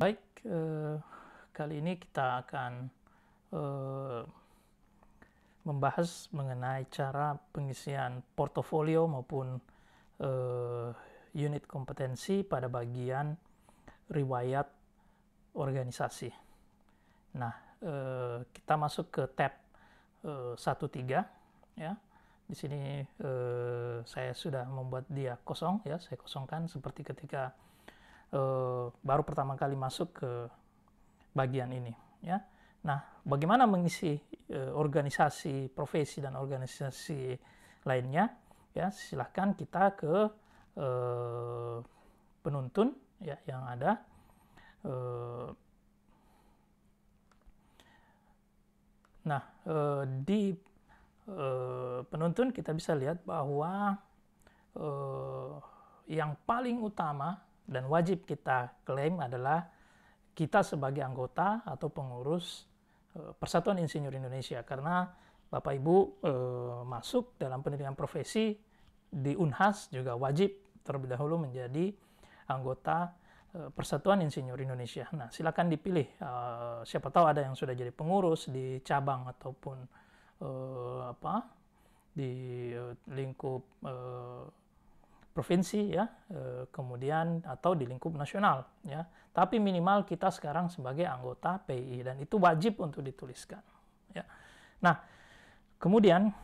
Baik, kali ini kita akan membahas mengenai cara pengisian portofolio maupun unit kompetensi pada bagian riwayat organisasi. Nah, kita masuk ke tab 1.3 ya. Di sini saya sudah membuat dia kosong ya, saya kosongkan seperti ketika baru pertama kali masuk ke bagian ini ya. Nah, bagaimana mengisi organisasi profesi dan organisasi lainnya ya, silahkan kita ke penuntun ya yang ada. Nah, di penuntun kita bisa lihat bahwa yang paling utama dan wajib kita klaim adalah kita sebagai anggota atau pengurus Persatuan Insinyur Indonesia, karena Bapak Ibu masuk dalam pendidikan profesi di Unhas juga wajib terlebih dahulu menjadi anggota Persatuan Insinyur Indonesia. Nah, silakan dipilih. Siapa tahu ada yang sudah jadi pengurus di cabang ataupun di lingkup provinsi ya, kemudian atau di lingkup nasional ya. Tapi minimal kita sekarang sebagai anggota PII dan itu wajib untuk dituliskan ya. Nah, kemudian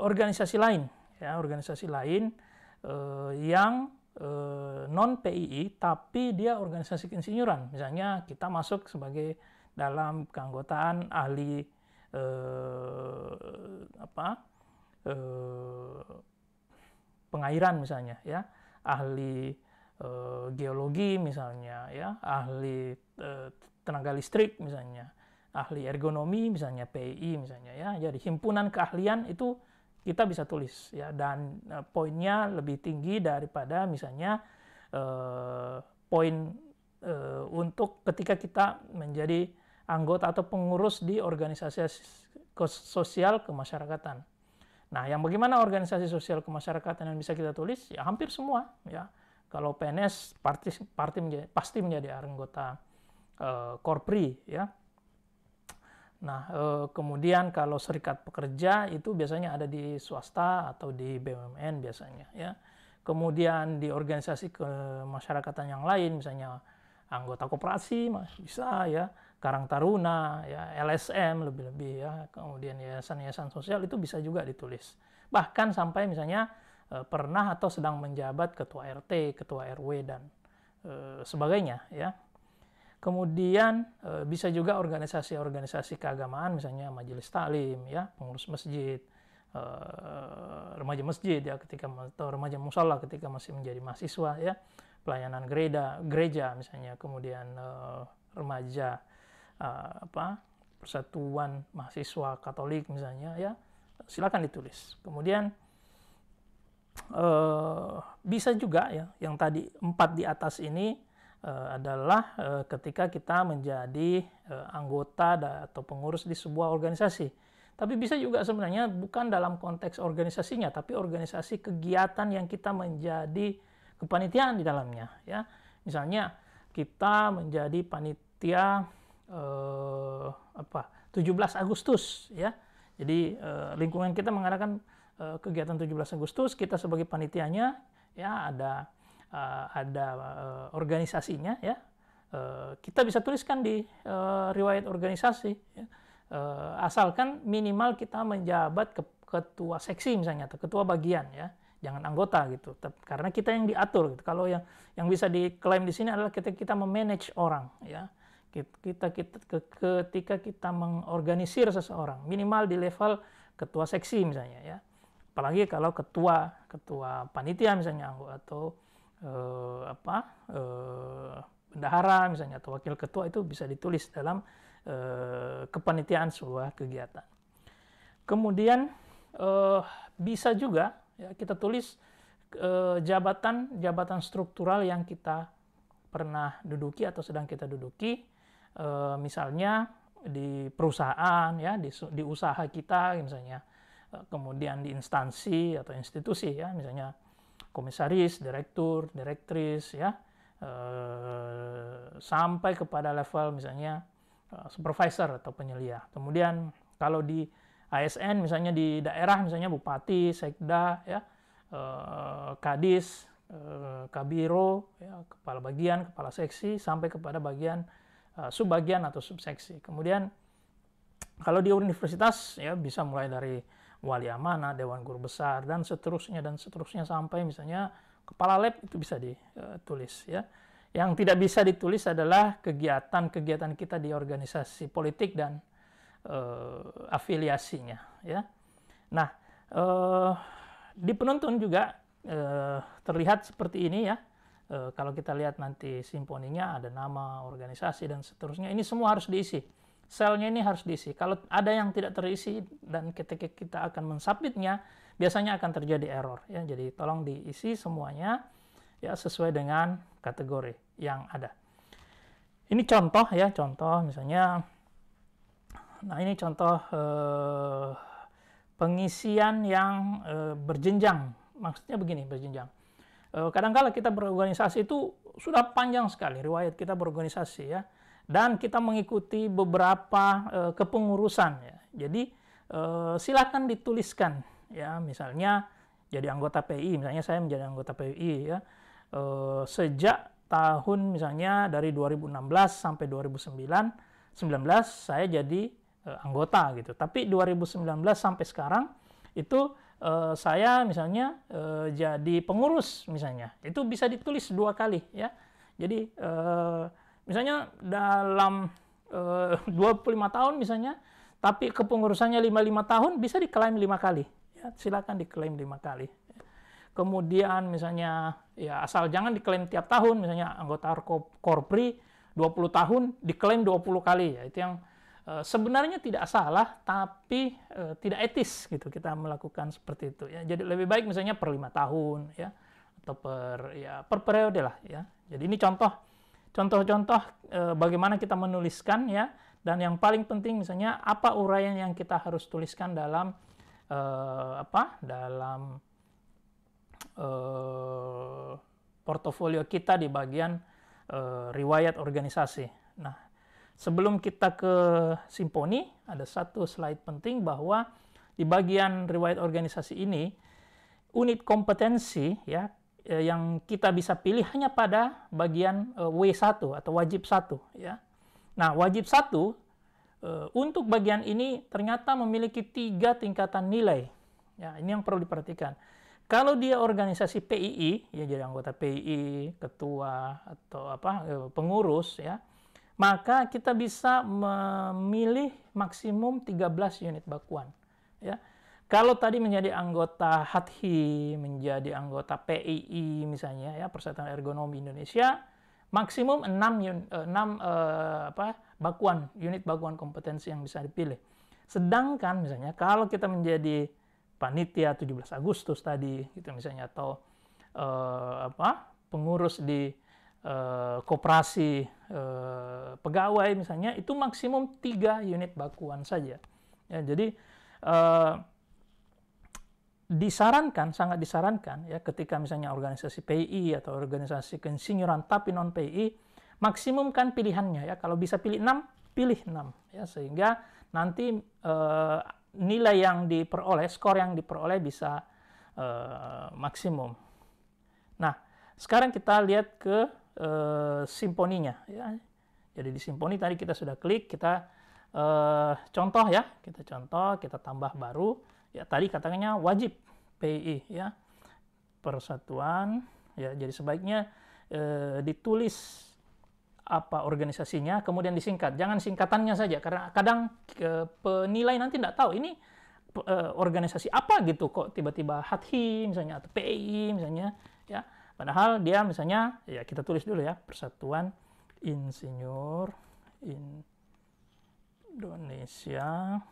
organisasi lain ya, organisasi lain yang non PII tapi dia organisasi keinsinyuran. Misalnya kita masuk sebagai dalam keanggotaan ahli pengairan misalnya ya, ahli geologi misalnya ya, ahli tenaga listrik misalnya, ahli ergonomi misalnya, PII misalnya ya. Jadi himpunan keahlian itu kita bisa tulis ya, dan poinnya lebih tinggi daripada misalnya poin untuk ketika kita menjadi anggota atau pengurus di organisasi sosial kemasyarakatan. Nah, yang bagaimana organisasi sosial kemasyarakatan yang bisa kita tulis? Ya hampir semua ya. Kalau PNS pasti menjadi anggota Korpri ya. Nah, kemudian kalau serikat pekerja itu biasanya ada di swasta atau di BUMN biasanya ya. Kemudian di organisasi kemasyarakatan yang lain misalnya anggota koperasi bisa ya, Karang Taruna ya, LSM lebih-lebih ya, kemudian yayasan-yayasan sosial itu bisa juga ditulis. Bahkan sampai misalnya pernah atau sedang menjabat ketua RT, ketua RW dan sebagainya ya. Kemudian bisa juga organisasi-organisasi keagamaan misalnya majelis taklim ya, pengurus masjid, remaja masjid ya ketika, atau remaja musala ketika masih menjadi mahasiswa ya, pelayanan gereja misalnya, kemudian remaja Persatuan Mahasiswa Katolik misalnya ya, silakan ditulis. Kemudian bisa juga ya, yang tadi 4 di atas ini adalah ketika kita menjadi anggota atau pengurus di sebuah organisasi. Tapi bisa juga sebenarnya bukan dalam konteks organisasinya, tapi organisasi kegiatan yang kita menjadi kepanitiaan di dalamnya ya. Misalnya kita menjadi panitia 17 Agustus ya. Jadi lingkungan kita mengadakan kegiatan 17 Agustus, kita sebagai panitianya ya, ada organisasinya ya. Kita bisa tuliskan di riwayat organisasi ya. Asalkan minimal kita menjabat ketua seksi misalnya atau ketua bagian ya, jangan anggota gitu, karena kita yang diatur gitu. Kalau yang bisa diklaim di sini adalah kita memanage orang ya. Ketika kita mengorganisir seseorang minimal di level ketua seksi misalnya ya, apalagi kalau ketua panitia misalnya atau bendahara misalnya atau wakil ketua, itu bisa ditulis dalam kepanitiaan sebuah kegiatan. Kemudian bisa juga ya, kita tulis jabatan struktural yang kita pernah duduki atau sedang kita duduki, misalnya di perusahaan ya, di usaha kita misalnya, kemudian di instansi atau institusi ya, misalnya komisaris, direktur, direktris ya, sampai kepada level misalnya supervisor atau penyelia. Kemudian kalau di ASN misalnya di daerah misalnya bupati, sekda, ya, kadis, kabiro, ya, kepala bagian, kepala seksi, sampai kepada bagian subbagian atau subseksi. Kemudian kalau di universitas ya bisa mulai dari wali amanah, dewan guru besar, dan seterusnya sampai misalnya kepala lab itu bisa ditulis, ya. Yang tidak bisa ditulis adalah kegiatan-kegiatan kita di organisasi politik dan afiliasinya, ya. Nah, di penuntun juga terlihat seperti ini, ya. Kalau kita lihat nanti simponinya ada nama organisasi dan seterusnya, ini semua harus diisi. Selnya ini harus diisi. Kalau ada yang tidak terisi dan ketika kita akan mensubmitnya, biasanya akan terjadi error, ya. Jadi tolong diisi semuanya, ya, sesuai dengan kategori yang ada. Ini contoh, ya, contoh misalnya. Nah, ini contoh pengisian yang berjenjang. Maksudnya begini, berjenjang. Kadang-kala kita berorganisasi itu sudah panjang sekali riwayat kita berorganisasi, ya. Dan kita mengikuti beberapa kepengurusan, ya. Jadi silakan dituliskan, ya, misalnya jadi anggota PI, misalnya saya menjadi anggota PI, ya, sejak tahun misalnya dari 2016 sampai 2019 saya jadi anggota gitu. Tapi 2019 sampai sekarang itu saya misalnya jadi pengurus misalnya. Itu bisa ditulis 2 kali, ya. Jadi misalnya dalam 25 tahun misalnya, tapi kepengurusannya 55 tahun, bisa diklaim 5 kali. Ya, silakan diklaim 5 kali. Kemudian misalnya, ya, asal jangan diklaim tiap tahun, misalnya anggota Korpri 20 tahun diklaim 20 kali. Ya, itu yang sebenarnya tidak salah, tapi tidak etis gitu kita melakukan seperti itu, ya. Jadi lebih baik misalnya per 5 tahun, ya, atau per periode lah, ya. Jadi ini contoh-contoh bagaimana kita menuliskan, ya, dan yang paling penting misalnya apa uraian yang kita harus tuliskan dalam dalam portofolio kita di bagian riwayat organisasi. Nah, sebelum kita ke simponi, ada satu slide penting bahwa di bagian riwayat organisasi ini unit kompetensi, ya, yang kita bisa pilih hanya pada bagian W1 atau wajib 1, ya. Nah, wajib 1 untuk bagian ini ternyata memiliki 3 tingkatan nilai. Ya, ini yang perlu diperhatikan. Kalau dia organisasi PII, ya, jadi anggota PII, ketua atau pengurus, ya, maka kita bisa memilih maksimum 13 unit bakuan, ya. Kalau tadi menjadi anggota HATHI, menjadi anggota PII misalnya, ya, Persatuan Ergonomi Indonesia, maksimum 6 bakuan, unit bakuan kompetensi yang bisa dipilih. Sedangkan misalnya kalau kita menjadi panitia 17 Agustus tadi gitu misalnya, atau pengurus di koperasi pegawai misalnya, itu maksimum 3 unit bakuan saja. Ya, jadi sangat disarankan, ya, ketika misalnya organisasi PI atau organisasi keinsinyuran tapi non PI, maksimumkan pilihannya, ya. Kalau bisa pilih 6, pilih 6, ya, sehingga nanti nilai yang diperoleh, skor yang diperoleh bisa maksimum. Nah, sekarang kita lihat ke simponinya, ya. Jadi di simponi tadi kita sudah klik, kita contoh, ya, kita tambah baru. Ya, tadi katanya wajib PII, ya, persatuan, ya, jadi sebaiknya ditulis apa organisasinya, kemudian disingkat. Jangan singkatannya saja, karena kadang penilai nanti tidak tahu ini organisasi apa gitu, kok tiba-tiba HATHI misalnya atau PII misalnya, ya. Padahal dia misalnya, ya, kita tulis dulu, ya, Persatuan Insinyur Indonesia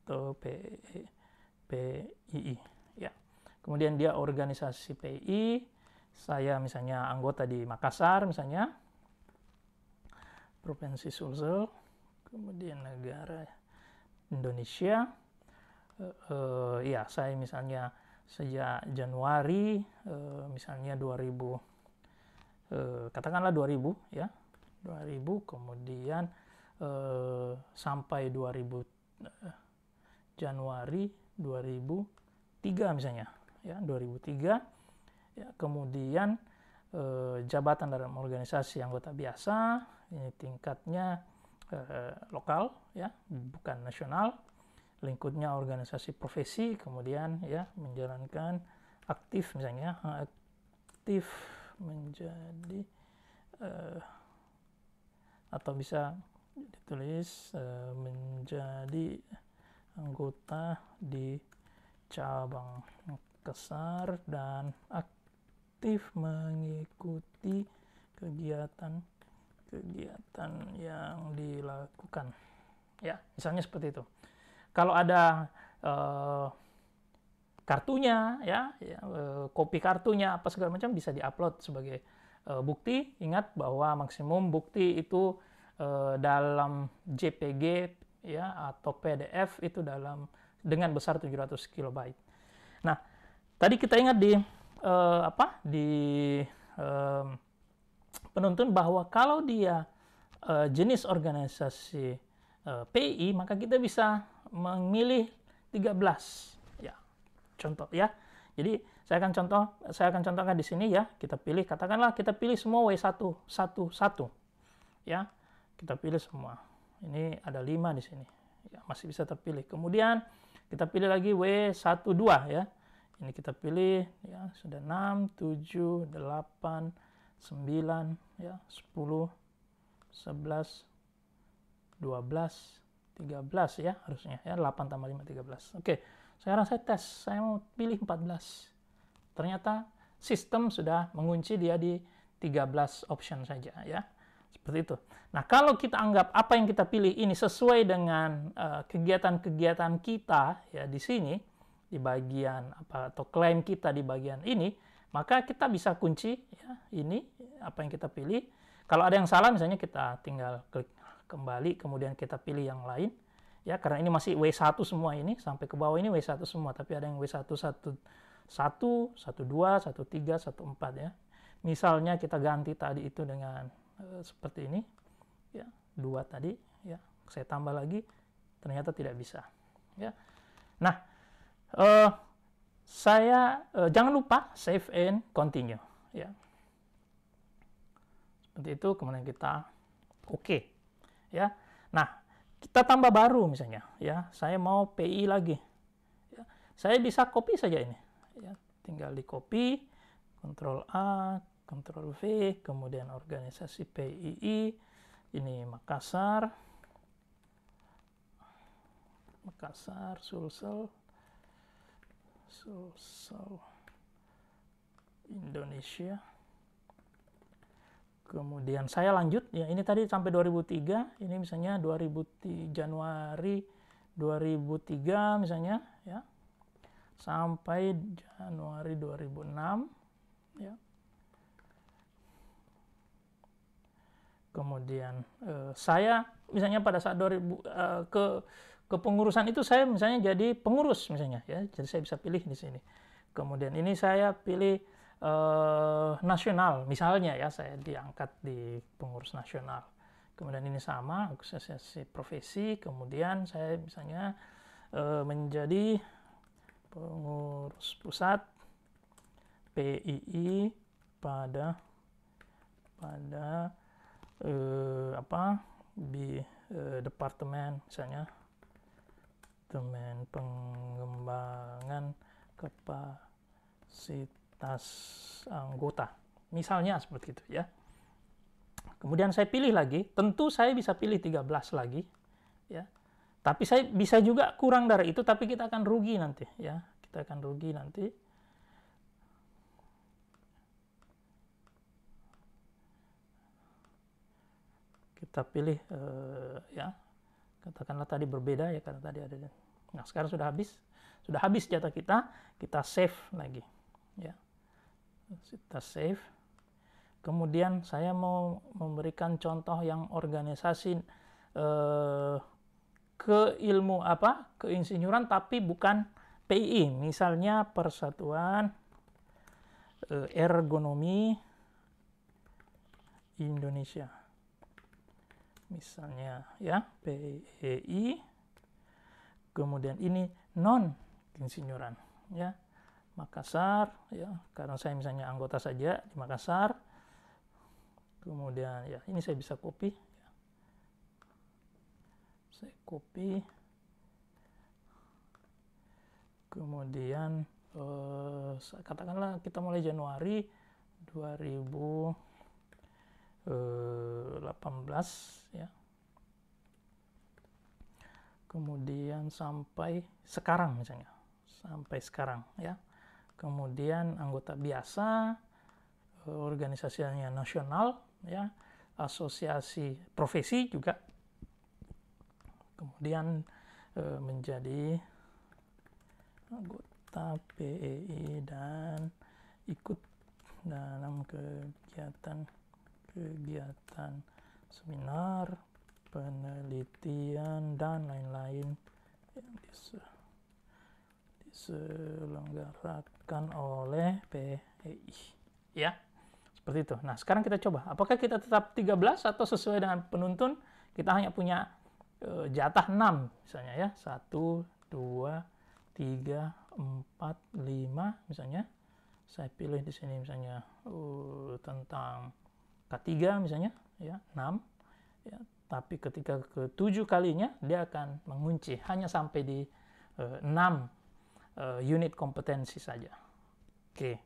atau PII, ya. Kemudian dia organisasi PII, saya misalnya anggota di Makassar misalnya, Provinsi Sulsel, kemudian negara Indonesia, ya, saya misalnya sejak Januari misalnya 2019 katakanlah 2000 ya, 2000, kemudian sampai 2000 Januari 2003 misalnya ya, 2003 ya, kemudian jabatan dalam organisasi anggota biasa, ini tingkatnya lokal ya, bukan nasional, lingkupnya organisasi profesi, kemudian ya menjalankan aktif misalnya, aktif menjadi atau bisa ditulis menjadi anggota di cabang Makassar dan aktif mengikuti kegiatan yang dilakukan ya, misalnya seperti itu. Kalau ada kartunya ya, kopi kartunya apa segala macam bisa diupload sebagai bukti. Ingat bahwa maksimum bukti itu dalam JPG ya atau PDF itu dengan besar 700 KB. Nah, tadi kita ingat di penuntun bahwa kalau dia jenis organisasi PI, maka kita bisa memilih 13 ya. Contoh ya. Jadi saya akan contohkan di sini ya. Kita pilih, katakanlah kita pilih semua W111 ya. Kita pilih semua. Ini ada 5 di sini. Ya, masih bisa terpilih. Kemudian kita pilih lagi W12 ya. Ini kita pilih ya, sudah 6, 7, 8, 9 ya, 10, 11, 12, 13 ya harusnya ya, 8 tambah 5 13. Oke. Sekarang saya tes, saya mau pilih 14. Ternyata sistem sudah mengunci dia di 13 option saja ya. Seperti itu. Nah, kalau kita anggap apa yang kita pilih ini sesuai dengan kegiatan-kegiatan kita ya di sini, di bagian atau klaim kita di bagian ini, maka kita bisa kunci ya ini apa yang kita pilih. Kalau ada yang salah misalnya kita tinggal klik kembali, kemudian kita pilih yang lain. Ya, karena ini masih W1 semua ini, sampai ke bawah ini W1 semua, tapi ada yang W1, 1, 12, 13, 14 ya. Misalnya kita ganti tadi itu dengan seperti ini ya, 2 tadi ya, saya tambah lagi, ternyata tidak bisa ya. Nah, jangan lupa save and continue ya, seperti itu. Kemudian kita oke ya. Nah, kita tambah baru misalnya ya, saya mau PI lagi ya. Saya bisa copy saja ini ya, tinggal di copy, Ctrl A, Ctrl V, kemudian organisasi PII, ini Makassar, Sulsel, Indonesia. Kemudian saya lanjut ya, ini tadi sampai 2003, ini misalnya Januari 2003 misalnya ya, sampai Januari 2006 ya. Kemudian saya misalnya pada saat kepengurusan itu saya misalnya jadi pengurus misalnya ya, jadi saya bisa pilih di sini. Kemudian ini saya pilih nasional misalnya ya, saya diangkat di pengurus nasional. Kemudian ini sama asosiasi profesi, kemudian saya misalnya menjadi pengurus pusat PII pada di departemen misalnya, departemen pengembangan kapasitas anggota misalnya seperti itu ya. Kemudian saya pilih lagi, tentu saya bisa pilih 13 lagi ya, tapi saya bisa juga kurang dari itu, tapi kita akan rugi nanti ya, kita akan rugi nanti. Kita pilih ya, katakanlah tadi berbeda ya, karena tadi ada. Nah, sekarang sudah habis jatah kita save lagi ya, kita save. Kemudian saya mau memberikan contoh yang organisasi keinsinyuran tapi bukan PII, misalnya Persatuan Ergonomi Indonesia. Misalnya ya, PEI. Kemudian ini non keinsinyuran ya. Makassar ya, karena saya misalnya anggota saja di Makassar. Kemudian ya, ini saya bisa copy ya. Saya copy. Kemudian katakanlah kita mulai Januari 2018 ya. Kemudian sampai sekarang misalnya. Sampai sekarang ya. Kemudian anggota biasa, organisasinya nasional ya, asosiasi profesi juga. Kemudian menjadi anggota PEI dan ikut dalam kegiatan seminar, penelitian dan lain-lain yang diselenggarakan oleh PEI ya, seperti itu. Nah sekarang kita coba apakah kita tetap 13 atau sesuai dengan penuntun kita hanya punya jatah 6 misalnya ya, 1, 2, 3, 4, 5 misalnya. Saya pilih di sini misalnya tentang K3 misalnya ya, 6 ya. Tapi ketika ke-7 kalinya dia akan mengunci hanya sampai di 6 unit kompetensi saja. Oke.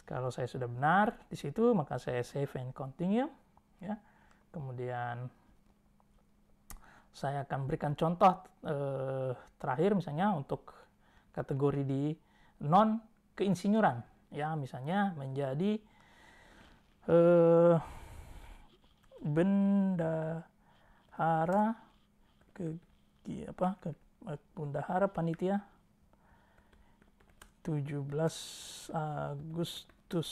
Kalau saya sudah benar di situ, maka saya save and continue ya. Kemudian saya akan berikan contoh terakhir misalnya untuk kategori di non keinsinyuran ya, misalnya menjadi bendahara bendahara panitia 17 Agustus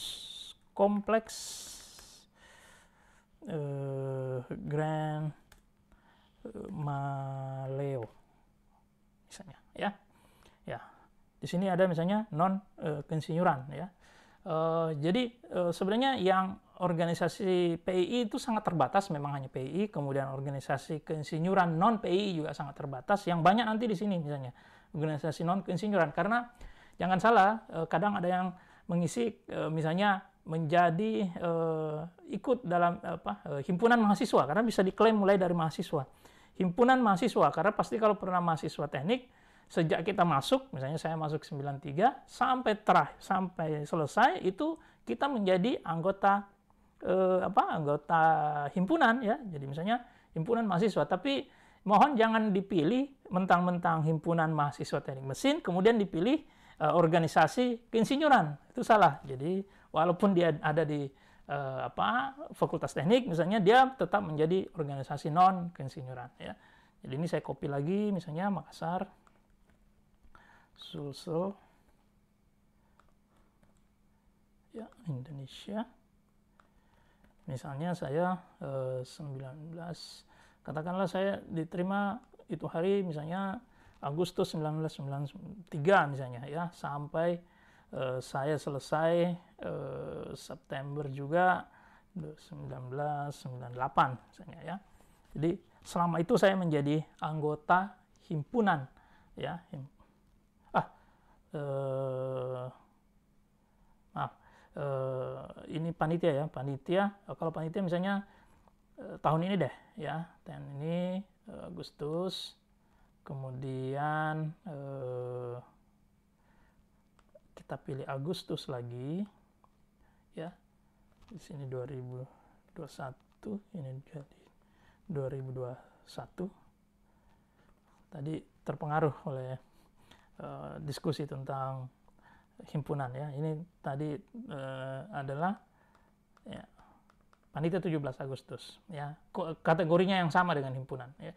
kompleks Grand Maleo misalnya ya. Ya, di sini ada misalnya non keinsinyuran ya. Jadi sebenarnya yang organisasi PII itu sangat terbatas, memang hanya PII. Kemudian organisasi keinsinyuran non PII juga sangat terbatas. Yang banyak nanti di sini misalnya organisasi non keinsinyuran, karena jangan salah, kadang ada yang mengisi misalnya menjadi ikut dalam himpunan mahasiswa, karena bisa diklaim mulai dari mahasiswa. Himpunan mahasiswa, karena pasti kalau pernah mahasiswa teknik, sejak kita masuk, misalnya saya masuk 93 sampai selesai itu kita menjadi anggota anggota himpunan ya. Jadi misalnya himpunan mahasiswa, tapi mohon jangan dipilih mentang-mentang himpunan mahasiswa teknik mesin kemudian dipilih organisasi keinsinyuran. Itu salah. Jadi walaupun dia ada di fakultas teknik misalnya, dia tetap menjadi organisasi non keinsinyuran ya. Jadi ini saya copy lagi misalnya Makassar, Sulsel ya, Indonesia. Misalnya saya 19, katakanlah saya diterima itu hari misalnya Agustus 1993 misalnya ya, sampai saya selesai September juga 1998 misalnya ya. Jadi selama itu saya menjadi anggota himpunan ya. Ini panitia ya, panitia. Kalau panitia misalnya tahun ini deh ya, tahun ini Agustus, kemudian kita pilih Agustus lagi ya. Di sini 2021, ini jadi 2021. Tadi terpengaruh oleh diskusi tentang himpunan ya. Ini tadi adalah ya, panitia 17 Agustus ya. Kategorinya yang sama dengan himpunan ya.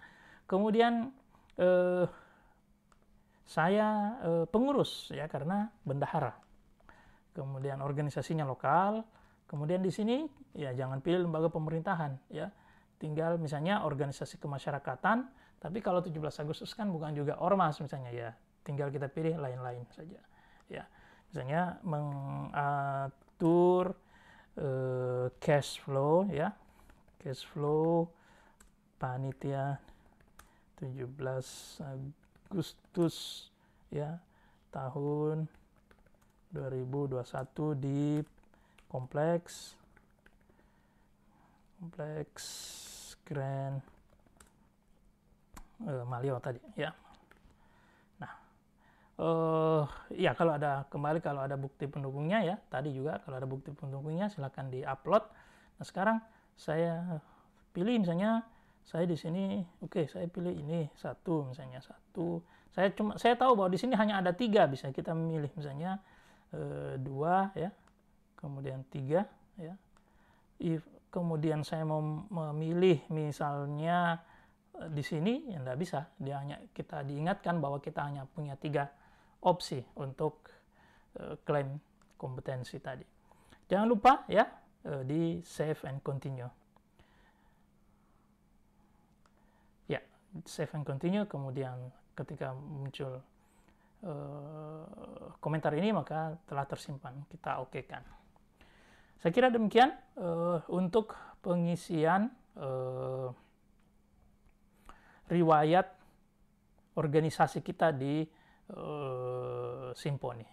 Kemudian saya pengurus ya, karena bendahara. Kemudian organisasinya lokal. Kemudian di sini ya jangan pilih lembaga pemerintahan ya. Tinggal misalnya organisasi kemasyarakatan, tapi kalau 17 Agustus kan bukan juga ormas misalnya ya. Tinggal kita pilih lain-lain saja ya. Misalnya mengatur cash flow ya, cash flow panitia 17 Agustus ya tahun 2021 di kompleks Grand Malio tadi ya. Nah, ya kalau ada bukti pendukungnya ya, tadi juga kalau ada bukti pendukungnya silakan di-upload. Nah, sekarang saya pilih misalnya saya di sini, oke, saya pilih ini satu misalnya satu. Saya tahu bahwa di sini hanya ada 3, bisa kita memilih misalnya 2 ya, kemudian 3 ya. Kemudian saya mau memilih misalnya di sini ya enggak bisa, kita diingatkan bahwa kita hanya punya 3 opsi untuk klaim kompetensi tadi. Jangan lupa ya di save and continue. Ya, save and continue, kemudian ketika muncul komentar ini maka telah tersimpan, kita okekan. Saya kira demikian untuk pengisian riwayat organisasi kita di Simponi.